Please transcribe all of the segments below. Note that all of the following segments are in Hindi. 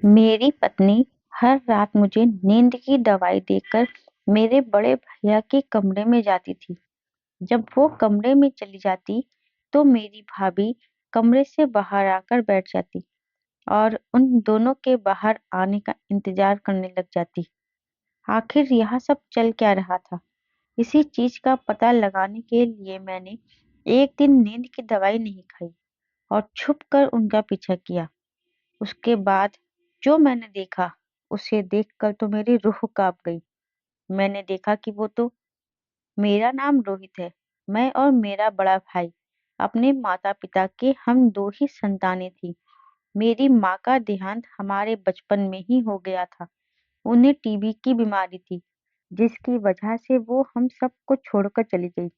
मेरी पत्नी हर रात मुझे नींद की दवाई देकर मेरे बड़े भैया के कमरे में जाती थी। जब वो कमरे में चली जाती, तो मेरी भाभी कमरे से बाहर आकर बैठ जाती और उन दोनों के बाहर आने का इंतजार करने लग जाती। आखिर यह सब चल क्या रहा था? इसी चीज का पता लगाने के लिए मैंने एक दिन नींद की दवाई नहीं खाई और छुप कर उनका पीछा किया। उसके बाद जो मैंने देखा, उसे देखकर तो मेरी रूह कांप गई। मैंने देखा कि वो तो मेरा नाम रोहित है। मैं और मेरा बड़ा भाई अपने माता-पिता के हम 2 ही संतानें थीं। मेरी माँ का देहांत हमारे बचपन में ही हो गया था। उन्हें टीबी की बीमारी थी, जिसकी वजह से वो हम सबको छोड़कर चली गई।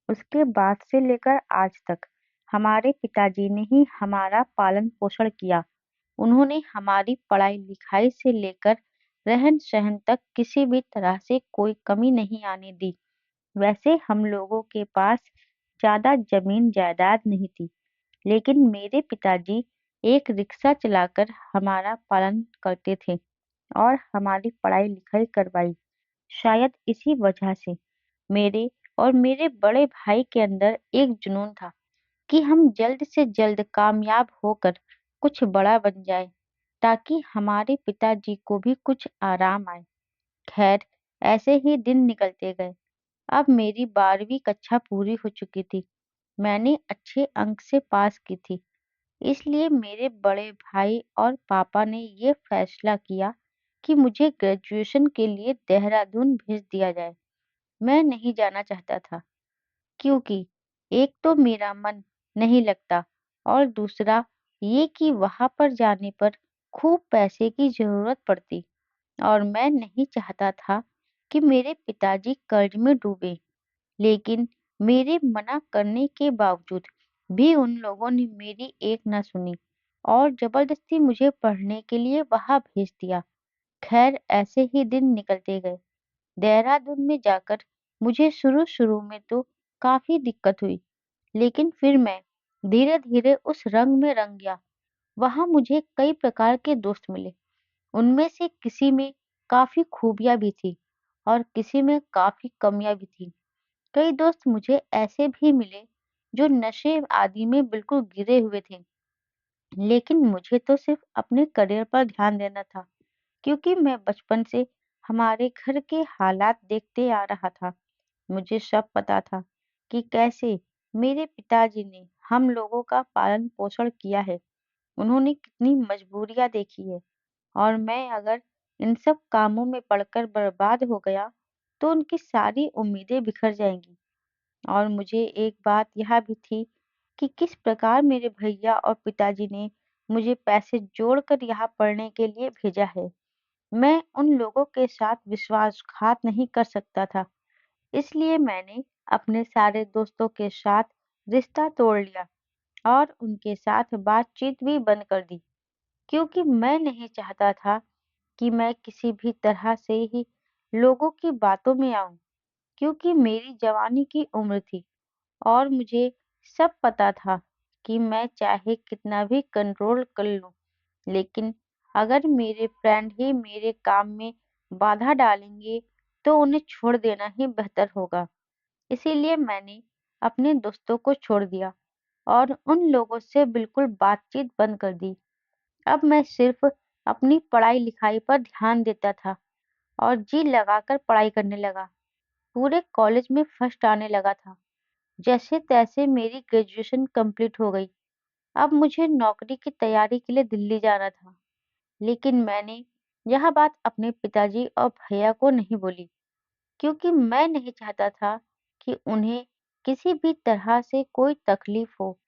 उसके बाद से लेकर आज तक हमारे पिताजी ने ही हमारा पालन-पोषण किया। उन्होंने हमारी पढ़ाई-लिखाई से लेकर रहन-सहन तक किसी भी तरह से कोई कमी नहीं आने दी। वैसे हम लोगों के पास ज़्यादा ज़मीन-जायदाद नहीं थी, लेकिन मेरे पिताजी एक रिक्शा चलाकर हमारा पालन करते थे और हमारी पढ़ाई-लिखाई करवाई। शायद इसी वजह से मेरे और मेरे बड़े भाई के अंदर एक जुनून था कि हम जल्द से जल्द कामयाब होकर कुछ बड़ा बन जाएँ, ताकि हमारे पिताजी को भी कुछ आराम आए। खैर, ऐसे ही दिन निकलते गए। अब मेरी 12वीं कक्षा पूरी हो चुकी थी। मैंने अच्छे अंक से पास की थी, इसलिए मेरे बड़े भाई और पापा ने ये फैसला किया कि मुझे ग्रेजुएशन के लिए देहरादून भेज दिया जाए। मैं नहीं जाना चाहता था, क्योंकि एक तो मेरा मन नहीं लगता और दूसरा ये कि वहाँ पर जाने पर खूब पैसे की ज़रूरत पड़ती और मैं नहीं चाहता था कि मेरे पिताजी कर्ज में डूबें। लेकिन मेरे मना करने के बावजूद भी उन लोगों ने मेरी एक न सुनी और ज़बरदस्ती मुझे पढ़ने के लिए वहाँ भेज दिया। खैर, ऐसे ही दिन निकलते गए। देहरादून में जाकर मुझे शुरू-शुरू में तो काफ़ी दिक्कत हुई, लेकिन फिर मैं धीरे-धीरे उस रंग में रंग गया। वहाँ मुझे कई प्रकार के दोस्त मिले। उनमें से किसी में काफ़ी खूबियाँ भी थी और किसी में काफ़ी कमियाँ भी थीं। कई दोस्त मुझे ऐसे भी मिले जो नशे आदि में बिल्कुल गिरे हुए थे, लेकिन मुझे तो सिर्फ अपने करियर पर ध्यान देना था, क्योंकि मैं बचपन से हमारे घर के हालात देखते आ रहा था। मुझे सब पता था कि कैसे मेरे पिताजी ने हम लोगों का पालन पोषण किया है। उन्होंने कितनी मजबूरियां देखी है और मैं अगर इन सब कामों में पड़कर बर्बाद हो गया, तो उनकी सारी उम्मीदें बिखर जाएंगी। और मुझे एक बात यह भी थी कि किस प्रकार मेरे भैया और पिताजी ने मुझे पैसे जोड़कर यहाँ पढ़ने के लिए भेजा है। मैं उन लोगों के साथ विश्वासघात नहीं कर सकता था, इसलिए मैंने अपने सारे दोस्तों के साथ रिश्ता तोड़ लिया और उनके साथ बातचीत भी बंद कर दी, क्योंकि मैं नहीं चाहता था कि मैं किसी भी तरह से ही लोगों की बातों में आऊं, क्योंकि मेरी जवानी की उम्र थी और मुझे सब पता था कि मैं चाहे कितना भी कंट्रोल कर लूं, लेकिन अगर मेरे फ्रेंड ही मेरे काम में बाधा डालेंगे, तो उन्हें छोड़ देना ही बेहतर होगा। इसीलिए मैंने अपने दोस्तों को छोड़ दिया और उन लोगों से बिल्कुल बातचीत बंद कर दी। अब मैं सिर्फ अपनी पढ़ाई-लिखाई पर ध्यान देता था और जी लगाकर पढ़ाई करने लगा। पूरे कॉलेज में फर्स्ट आने लगा था। जैसे-तैसे मेरी ग्रेजुएशन कंप्लीट हो गई। अब मुझे नौकरी की तैयारी के लिए दिल्ली जाना था, लेकिन मैंने यह बात अपने पिताजी और भैया को नहीं बोली, क्योंकि मैं नहीं चाहता था कि उन्हें किसी भी तरह से कोई तकलीफ हो,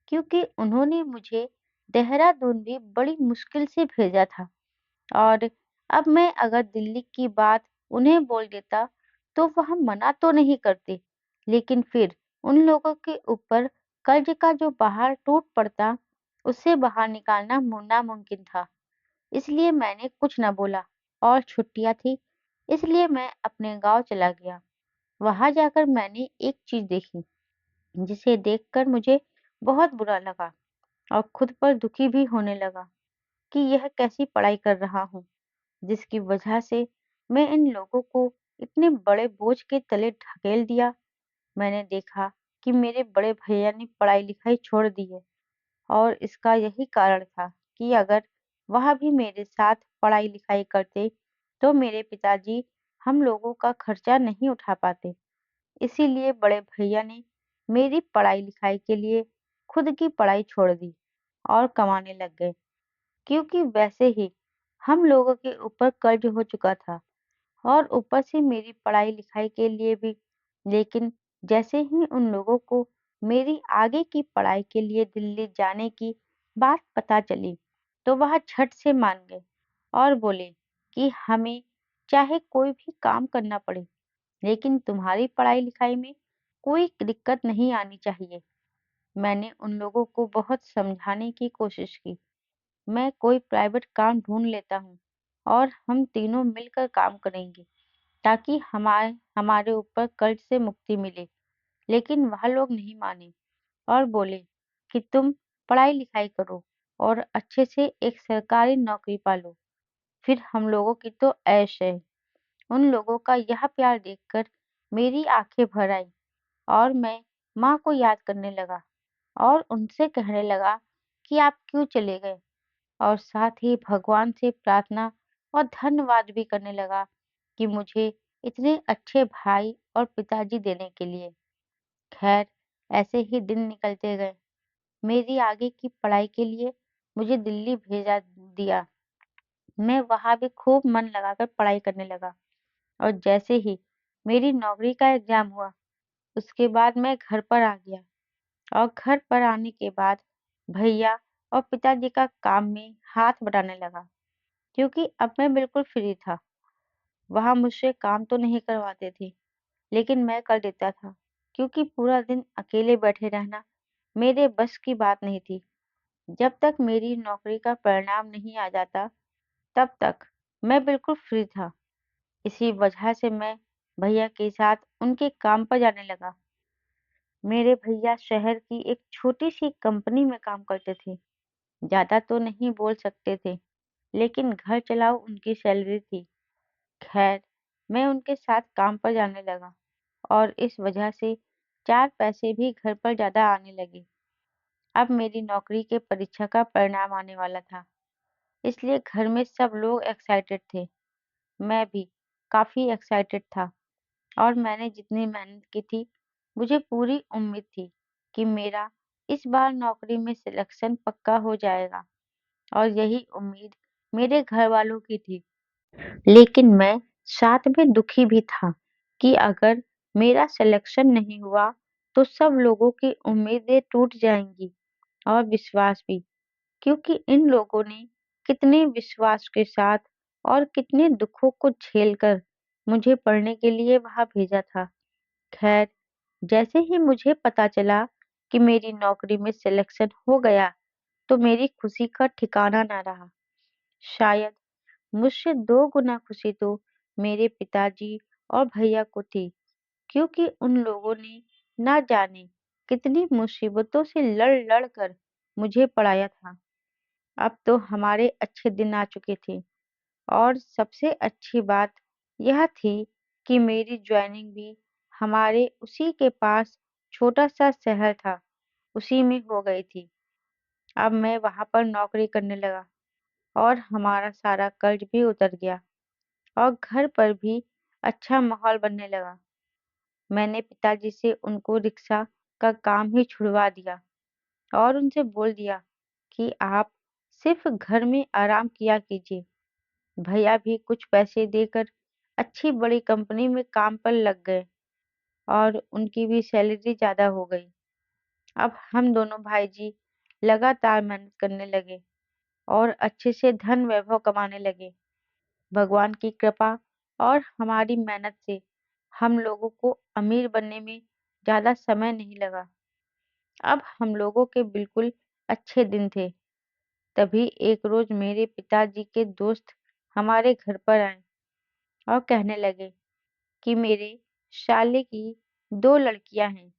क्योंकि उन्होंने मुझे देहरादून भी बड़ी मुश्किल से भेजा था और अब मैं अगर दिल्ली की बात उन्हें बोल देता, तो वह मना तो नहीं करते, लेकिन फिर उन लोगों के ऊपर कर्ज का जो पहाड़ टूट पड़ता, उससे बाहर निकालना नामुमकिन था। इसलिए मैंने कुछ न बोला और छुट्टियाँ थी, इसलिए मैं अपने गाँव चला गया। वहाँ जाकर मैंने एक चीज़ देखी, जिसे देखकर मुझे बहुत बुरा लगा और खुद पर दुखी भी होने लगा। कि यह कैसी पढ़ाई कर रहा हूँ, जिसकी वजह से मैं इन लोगों को इतने बड़े बोझ के तले ढकेल दिया। मैंने देखा कि मेरे बड़े भैया ने पढ़ाई-लिखाई छोड़ दी है और इसका यही कारण था कि अगर वह भी मेरे साथ पढ़ाई-लिखाई करते, तो मेरे पिताजी हम लोगों का खर्चा नहीं उठा पाते। इसीलिए बड़े भैया ने मेरी पढ़ाई-लिखाई के लिए खुद की पढ़ाई छोड़ दी और कमाने लग गए, क्योंकि वैसे ही हम लोगों के ऊपर कर्ज हो चुका था और ऊपर से मेरी पढ़ाई-लिखाई के लिए भी। लेकिन जैसे ही उन लोगों को मेरी आगे की पढ़ाई के लिए दिल्ली जाने की बात पता चली, तो वह झट से मान गए और बोले कि हमें चाहे कोई भी काम करना पड़े, लेकिन तुम्हारी पढ़ाई-लिखाई में कोई दिक्कत नहीं आनी चाहिए। मैंने उन लोगों को बहुत समझाने की कोशिश की। मैं कोई प्राइवेट काम ढूँढ लेता हूँ और हम तीनों मिलकर काम करेंगे, ताकि हमारे हमारे ऊपर कर्ज से मुक्ति मिले। लेकिन वह लोग नहीं माने और बोले कि तुम पढ़ाई-लिखाई करो और अच्छे से एक सरकारी नौकरी पालो, फिर हम लोगों की तो ऐश है। उन लोगों का यह प्यार देखकर मेरी आँखें भर आईं और मैं माँ को याद करने लगा और उनसे कहने लगा कि आप क्यों चले गए, और साथ ही भगवान से प्रार्थना और धन्यवाद भी करने लगा कि मुझे इतने अच्छे भाई और पिताजी देने के लिए। खैर, ऐसे ही दिन निकलते गए। मेरी आगे की पढ़ाई के लिए मुझे दिल्ली भेजा दिया। मैं वहाँ भी खूब मन लगाकर पढ़ाई करने लगा और जैसे ही मेरी नौकरी का एग्ज़ाम हुआ, उसके बाद मैं घर पर आ गया और घर पर आने के बाद भैया और पिताजी का काम में हाथ बटाने लगा, क्योंकि अब मैं बिल्कुल फ्री था। वह मुझसे काम तो नहीं करवाते थे, लेकिन मैं कर देता था, क्योंकि पूरा दिन अकेले बैठे रहना मेरे बस की बात नहीं थी। जब तक मेरी नौकरी का परिणाम नहीं आ जाता, तब तक मैं बिल्कुल फ्री था। इसी वजह से मैं भैया के साथ उनके काम पर जाने लगा। मेरे भैया शहर की एक छोटी-सी कंपनी में काम करते थे। ज़्यादा तो नहीं बोल सकते थे, लेकिन घर चलाओ उनकी सैलरी थी। खैर, मैं उनके साथ काम पर जाने लगा और इस वजह से 4 पैसे भी घर पर ज़्यादा आने लगे। अब मेरी नौकरी के परीक्षा का परिणाम आने वाला था, इसलिए घर में सब लोग एक्साइटेड थे। मैं भी काफ़ी एक्साइटेड था और मैंने जितनी मेहनत की थी, मुझे पूरी उम्मीद थी कि मेरा इस बार नौकरी में सिलेक्शन पक्का हो जाएगा, और यही उम्मीद मेरे घरवालों की थी। लेकिन मैं साथ में दुखी भी था कि अगर मेरा सिलेक्शन नहीं हुआ, तो सब लोगों की उम्मीदें टूट जाएँगी और विश्वास भी, क्योंकि इन लोगों ने कितने विश्वास के साथ और कितने दुखों को झेलकर मुझे पढ़ने के लिए वहाँ भेजा था। खैर, जैसे ही मुझे पता चला कि मेरी नौकरी में सिलेक्शन हो गया, तो मेरी खुशी का ठिकाना ना रहा। शायद मुझसे 2 गुना खुशी तो मेरे पिताजी और भैया को थी, क्योंकि उन लोगों ने ना जाने कितनी मुसीबतों से लड़-लड़ कर मुझे पढ़ाया था। अब तो हमारे अच्छे दिन आ चुके थे और सबसे अच्छी बात यह थी कि मेरी जॉइनिंग भी हमारे उसी के पास छोटा-सा शहर था, उसी में हो गई थी। अब मैं वहाँ पर नौकरी करने लगा और हमारा सारा कर्ज भी उतर गया और घर पर भी अच्छा माहौल बनने लगा। मैंने पिताजी से उनको रिक्शा का काम ही छुड़वा दिया और उनसे बोल दिया कि आप सिर्फ घर में आराम किया कीजिए। भैया भी कुछ पैसे देकर अच्छी बड़ी कंपनी में काम पर लग गए और उनकी भी सैलरी ज़्यादा हो गई। अब हम दोनों भाई-जी लगातार मेहनत करने लगे और अच्छे से धन वैभव कमाने लगे। भगवान की कृपा और हमारी मेहनत से हम लोगों को अमीर बनने में ज़्यादा समय नहीं लगा। अब हम लोगों के बिल्कुल अच्छे दिन थे। तभी एक रोज़ मेरे पिताजी के दोस्त हमारे घर पर आए और कहने लगे कि मेरे साले की 2 लड़कियां हैं।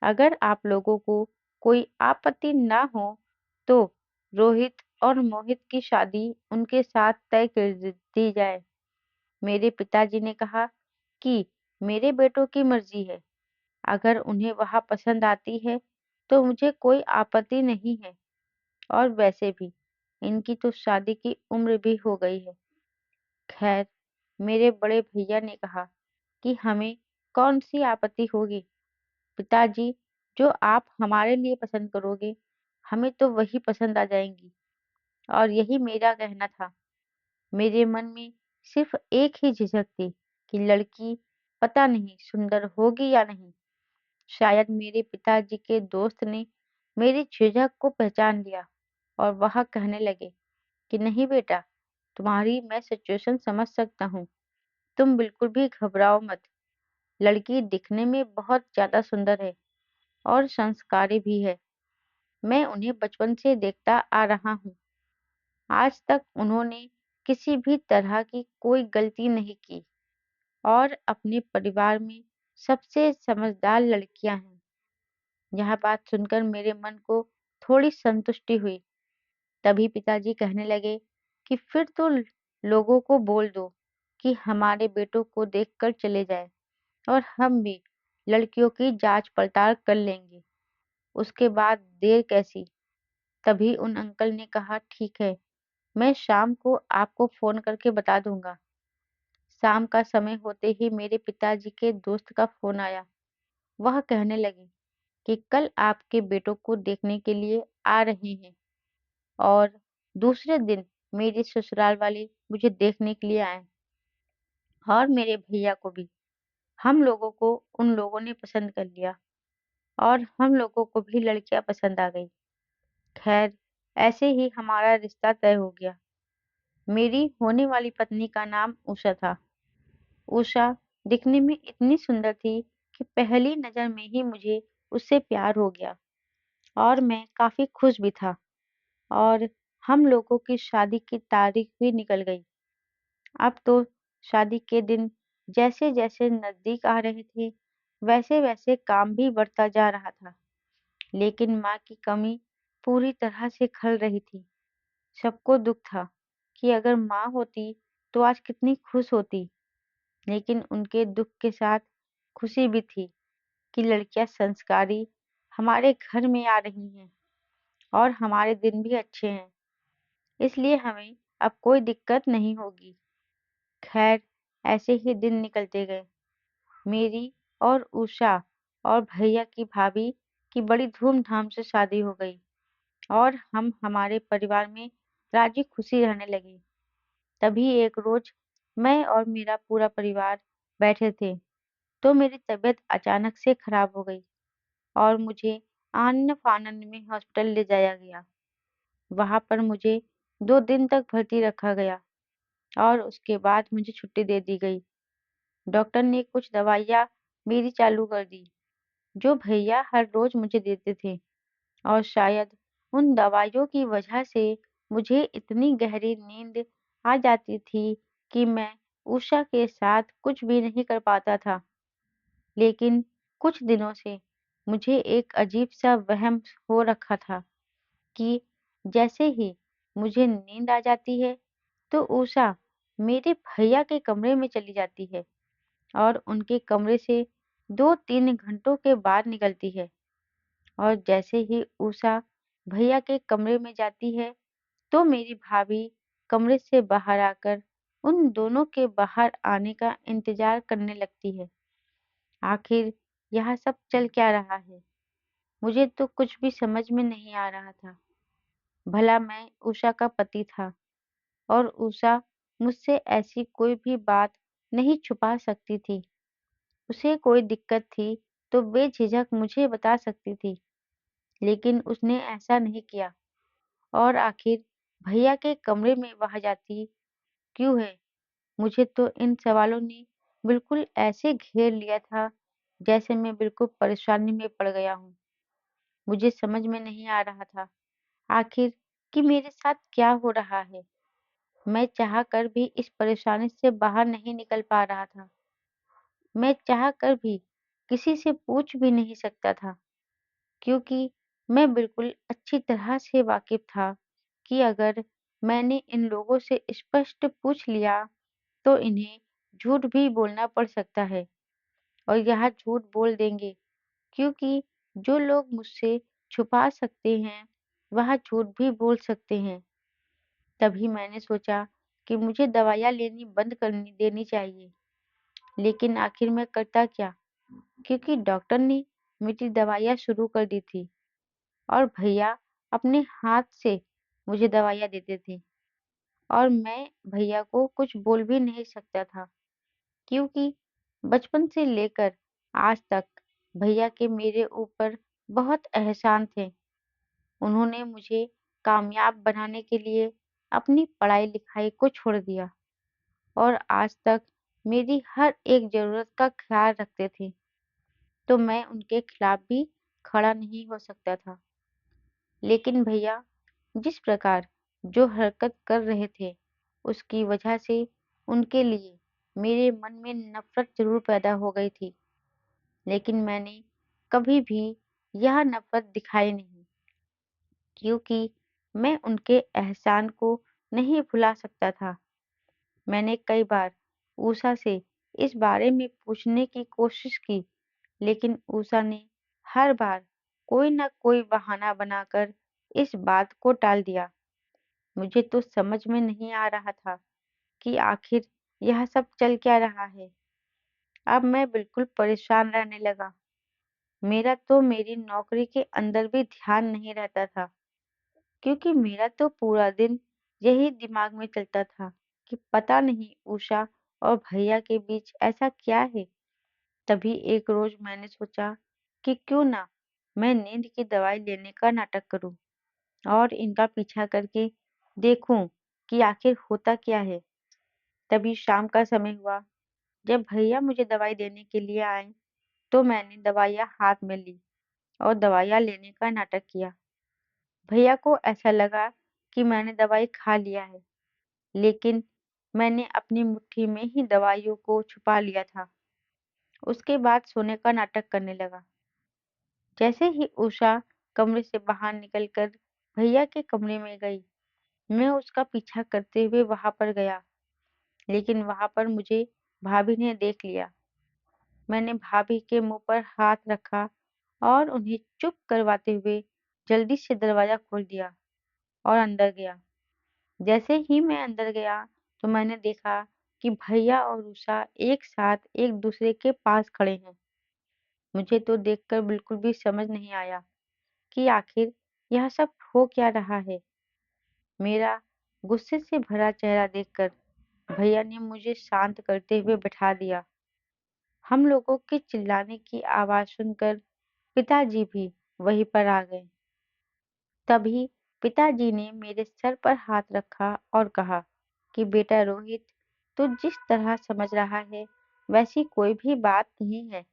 अगर आप लोगों को कोई आपत्ति ना हो, तो रोहित और मोहित की शादी उनके साथ तय कर दी जाए। मेरे पिताजी ने कहा कि मेरे बेटों की मर्जी है, अगर उन्हें वहाँ पसंद आती है तो मुझे कोई आपत्ति नहीं है, और वैसे भी इनकी तो शादी की उम्र भी हो गई है। खैर, मेरे बड़े भैया ने कहा कि हमें कौन सी आपत्ति होगी पिताजी, जो आप हमारे लिए पसंद करोगे हमें तो वही पसंद आ जाएंगी। और यही मेरा कहना था। मेरे मन में सिर्फ एक ही झिझक थी कि लड़की पता नहीं सुंदर होगी या नहीं। शायद मेरे पिताजी के दोस्त ने मेरी झिझक को पहचान लिया और वह कहने लगे कि नहीं बेटा, तुम्हारी मैं सिचुएशन समझ सकता हूँ, तुम बिल्कुल भी घबराओ मत। लड़की दिखने में बहुत ज्यादा सुंदर है और संस्कारी भी है। मैं उन्हें बचपन से देखता आ रहा हूँ। आज तक उन्होंने किसी भी तरह की कोई गलती नहीं की और अपने परिवार में सबसे समझदार लड़कियां हैं। यह बात सुनकर मेरे मन को थोड़ी संतुष्टि हुई। तभी पिताजी कहने लगे कि फिर तो लोगों को बोल दो कि हमारे बेटों को देखकर चले जाए, और हम भी लड़कियों की जांच पड़ताल कर लेंगे। उसके बाद देर कैसी। तभी उन अंकल ने कहा ठीक है, मैं शाम को आपको फोन करके बता दूंगा। शाम का समय होते ही मेरे पिताजी के दोस्त का फोन आया। वह कहने लगे कि कल आपके बेटों को देखने के लिए आ रहे हैं, और दूसरे दिन मेरे ससुराल वाले मुझे देखने के लिए आए, और मेरे भैया को भी। हम लोगों को उन लोगों ने पसंद कर लिया, और हम लोगों को भी लड़कियां पसंद आ गई। खैर, ऐसे ही हमारा रिश्ता तय हो गया। मेरी होने वाली पत्नी का नाम उषा था। उषा दिखने में इतनी सुंदर थी कि पहली नजर में ही मुझे उससे प्यार हो गया, और मैं काफी खुश भी था। और हम लोगों की शादी की तारीख भी निकल गई। अब तो शादी के दिन जैसे जैसे नजदीक आ रहे थे, वैसे वैसे काम भी बढ़ता जा रहा था। लेकिन माँ की कमी पूरी तरह से खल रही थी। सबको दुख था कि अगर माँ होती तो आज कितनी खुश होती। लेकिन उनके दुख के साथ खुशी भी थी कि लड़कियां संस्कारी हमारे घर में आ रही हैं, और हमारे दिन भी अच्छे हैं, इसलिए हमें अब कोई दिक्कत नहीं होगी। खैर, ऐसे ही दिन निकलते गए। मेरी और उषा और भैया की भाभी की बड़ी धूमधाम से शादी हो गई, और हम हमारे परिवार में राजी खुशी रहने लगे। तभी एक रोज मैं और मेरा पूरा परिवार बैठे थे, तो मेरी तबीयत अचानक से खराब हो गई और मुझे आनन फानन में हॉस्पिटल ले जाया गया। वहां पर मुझे 2 दिन तक भर्ती रखा गया, और उसके बाद मुझे छुट्टी दे दी गई। डॉक्टर ने कुछ दवाइयाँ मेरी चालू कर दी, जो भैया हर रोज मुझे देते थे। और शायद उन दवाइयों की वजह से मुझे इतनी गहरी नींद आ जाती थी कि मैं उषा के साथ कुछ भी नहीं कर पाता था। लेकिन कुछ दिनों से मुझे एक अजीब सा वहम हो रखा था कि जैसे ही मुझे नींद आ जाती है तो उषा मेरे भैया के कमरे में चली जाती है, और उनके कमरे से 2-3 घंटों के बाद निकलती है। और जैसे ही उषा भैया के कमरे में जाती है तो मेरी भाभी कमरे से बाहर आकर उन दोनों के बाहर आने का इंतजार करने लगती है। आखिर यह सब चल क्या रहा है, मुझे तो कुछ भी समझ में नहीं आ रहा था। भला मैं उषा का पति था, और उषा मुझसे ऐसी कोई भी बात नहीं छुपा सकती थी। उसे कोई दिक्कत थी तो बेझिझक मुझे बता सकती थी, लेकिन उसने ऐसा नहीं किया। और आखिर भैया के कमरे में वह जाती क्यों है? मुझे तो इन सवालों ने बिल्कुल ऐसे घेर लिया था जैसे मैं बिल्कुल परेशानी में पड़ गया हूँ। मुझे समझ में नहीं आ रहा था आखिर कि मेरे साथ क्या हो रहा है। मैं चाह कर भी इस परेशानी से बाहर नहीं निकल पा रहा था। मैं चाह कर भी किसी से पूछ भी नहीं सकता था, क्योंकि मैं बिल्कुल अच्छी तरह से वाकिफ था कि अगर मैंने इन लोगों से स्पष्ट पूछ लिया तो इन्हें झूठ भी बोलना पड़ सकता है और यह झूठ बोल देंगे क्योंकि जो लोग मुझसे छुपा सकते हैं वह झूठ भी बोल सकते हैं। तभी मैंने सोचा कि मुझे दवाइयाँ लेनी बंद करनी देनी चाहिए। लेकिन आखिर मैं करता क्या? क्योंकि डॉक्टर ने मेरी दवाइयाँ शुरू कर दी थी और भैया अपने हाथ से मुझे दवाइयाँ देते थे और मैं भैया को कुछ बोल भी नहीं सकता था क्योंकि बचपन से लेकर आज तक भैया के मेरे ऊपर बहुत एहसान थे। उन्होंने मुझे कामयाब बनाने के लिए अपनी पढ़ाई-लिखाई को छोड़ दिया और आज तक मेरी हर एक ज़रूरत का ख़्याल रखते थे, तो मैं उनके खिलाफ भी खड़ा नहीं हो सकता था। लेकिन भैया जिस प्रकार जो हरकत कर रहे थे, उसकी वजह से उनके लिए मेरे मन में नफ़रत ज़रूर पैदा हो गई थी, लेकिन मैंने कभी भी यह नफ़रत दिखाई नहीं, क्योंकि मैं उनके एहसान को नहीं भुला सकता था। मैंने कई बार ऊषा से इस बारे में पूछने की कोशिश की, लेकिन ऊषा ने हर बार कोई न कोई बहाना बनाकर इस बात को टाल दिया। मुझे तो समझ में नहीं आ रहा था कि आखिर यह सब चल क्या रहा है। अब मैं बिल्कुल परेशान रहने लगा। मेरा तो मेरी नौकरी के अंदर भी ध्यान नहीं रहता था, क्योंकि मेरा तो पूरा दिन यही दिमाग में चलता था कि पता नहीं उषा और भैया के बीच ऐसा क्या है। तभी एक रोज मैंने सोचा कि क्यों ना मैं नींद की दवाई लेने का नाटक करूं और इनका पीछा करके देखूं कि आखिर होता क्या है। तभी शाम का समय हुआ। जब भैया मुझे दवाई देने के लिए आए तो मैंने दवाइयाँ हाथ में ली और दवाइयाँ लेने का नाटक किया। भैया को ऐसा लगा कि मैंने दवाई खा लिया है, लेकिन मैंने अपनी मुट्ठी में ही दवाइयों को छुपा लिया था। उसके बाद सोने का नाटक करने लगा। जैसे ही उषा कमरे से बाहर निकलकर भैया के कमरे में गई, मैं उसका पीछा करते हुए वहां पर गया, लेकिन वहां पर मुझे भाभी ने देख लिया। मैंने भाभी के मुंह पर हाथ रखा और उन्हें चुप करवाते हुए जल्दी से दरवाजा खोल दिया और अंदर गया। जैसे ही मैं अंदर गया तो मैंने देखा कि भैया और उषा एक साथ एक दूसरे के पास खड़े हैं। मुझे तो देखकर बिल्कुल भी समझ नहीं आया कि आखिर यह सब हो क्या रहा है। मेरा गुस्से से भरा चेहरा देखकर भैया ने मुझे शांत करते हुए बैठा दिया। हम लोगों के चिल्लाने की आवाज सुनकर पिताजी भी वहीं पर आ गए। तभी पिताजी ने मेरे सर पर हाथ रखा और कहा कि बेटा रोहित, तू जिस तरह समझ रहा है वैसी कोई भी बात नहीं है।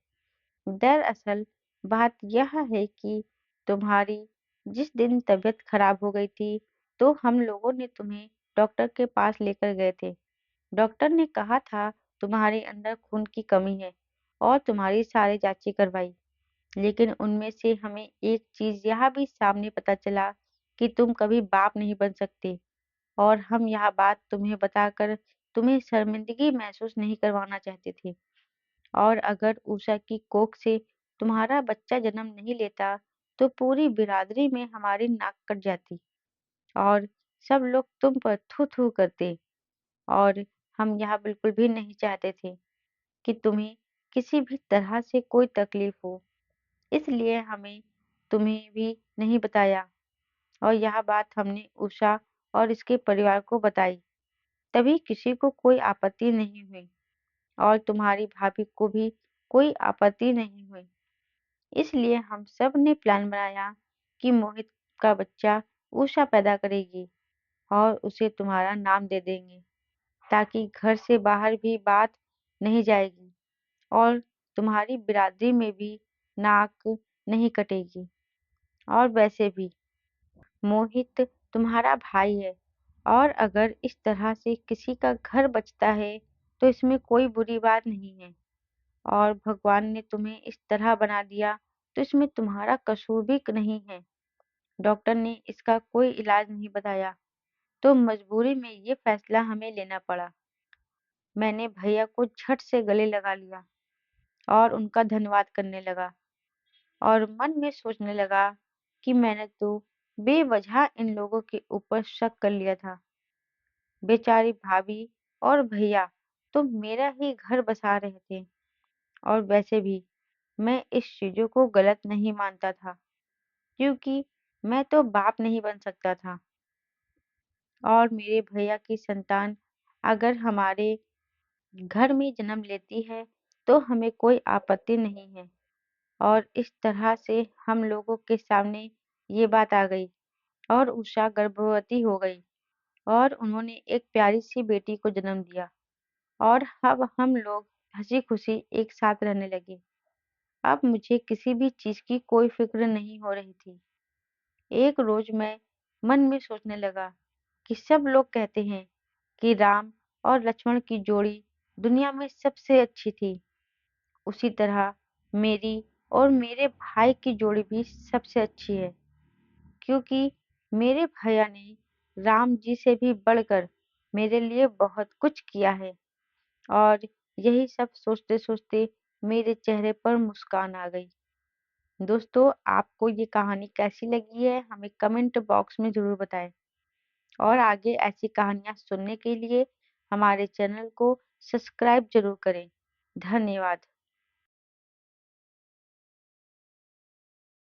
दरअसल बात यह है कि तुम्हारी जिस दिन तबीयत खराब हो गई थी तो हम लोगों ने तुम्हें डॉक्टर के पास लेकर गए थे। डॉक्टर ने कहा था तुम्हारे अंदर खून की कमी है और तुम्हारी सारी जांचें करवाई, लेकिन उनमें से हमें एक चीज यह भी सामने पता चला कि तुम कभी बाप नहीं बन सकते और हम यह बात तुम्हें बताकर तुम्हें शर्मिंदगी महसूस नहीं करवाना चाहते थे। और अगर उषा की कोख से तुम्हारा बच्चा जन्म नहीं लेता तो पूरी बिरादरी में हमारी नाक कट जाती और सब लोग तुम पर थू थू करते। और हम यह बिल्कुल भी नहीं चाहते थे कि तुम्हें किसी भी तरह से कोई तकलीफ हो, इसलिए हमें तुम्हें भी नहीं बताया और यह बात हमने उषा और इसके परिवार को बताई। तभी किसी को कोई आपत्ति नहीं हुई और तुम्हारी भाभी को भी कोई आपत्ति नहीं हुई। इसलिए हम सब ने प्लान बनाया कि मोहित का बच्चा उषा पैदा करेगी और उसे तुम्हारा नाम दे देंगे, ताकि घर से बाहर भी बात नहीं जाएगी और तुम्हारी बिरादरी में भी नाक नहीं कटेगी। और वैसे भी मोहित तुम्हारा भाई है और अगर इस तरह से किसी का घर बचता है तो इसमें कोई बुरी बात नहीं है और भगवान ने तुम्हें इस तरह बना दिया तो इसमें तुम्हारा कसूर भी नहीं है। डॉक्टर ने इसका कोई इलाज नहीं बताया तो मजबूरी में ये फैसला हमें लेना पड़ा। मैंने भैया को झट से गले लगा लिया और उनका धन्यवाद करने लगा और मन में सोचने लगा कि मैंने तो बेवजह इन लोगों के ऊपर शक कर लिया था। बेचारी भाभी और भैया तो मेरा ही घर बसा रहे थे। और वैसे भी मैं इस चीजों को गलत नहीं मानता था, क्योंकि मैं तो बाप नहीं बन सकता था। और मेरे भैया की संतान अगर हमारे घर में जन्म लेती है तो हमें कोई आपत्ति नहीं है। और इस तरह से हम लोगों के सामने ये बात आ गई और उषा गर्भवती हो गई और उन्होंने एक प्यारी सी बेटी को जन्म दिया। और अब हम लोग हंसी खुशी एक साथ रहने लगे। अब मुझे किसी भी चीज की कोई फिक्र नहीं हो रही थी। एक रोज मैं मन में सोचने लगा कि सब लोग कहते हैं कि राम और लक्ष्मण की जोड़ी दुनिया में सबसे अच्छी थी। उसी तरह मेरी और मेरे भाई की जोड़ी भी सबसे अच्छी है, क्योंकि मेरे भैया ने राम जी से भी बढ़कर मेरे लिए बहुत कुछ किया है। और यही सब सोचते सोचते मेरे चेहरे पर मुस्कान आ गई। दोस्तों, आपको ये कहानी कैसी लगी है हमें कमेंट बॉक्स में जरूर बताएं। और आगे ऐसी कहानियां सुनने के लिए हमारे चैनल को सब्सक्राइब जरूर करें। धन्यवाद।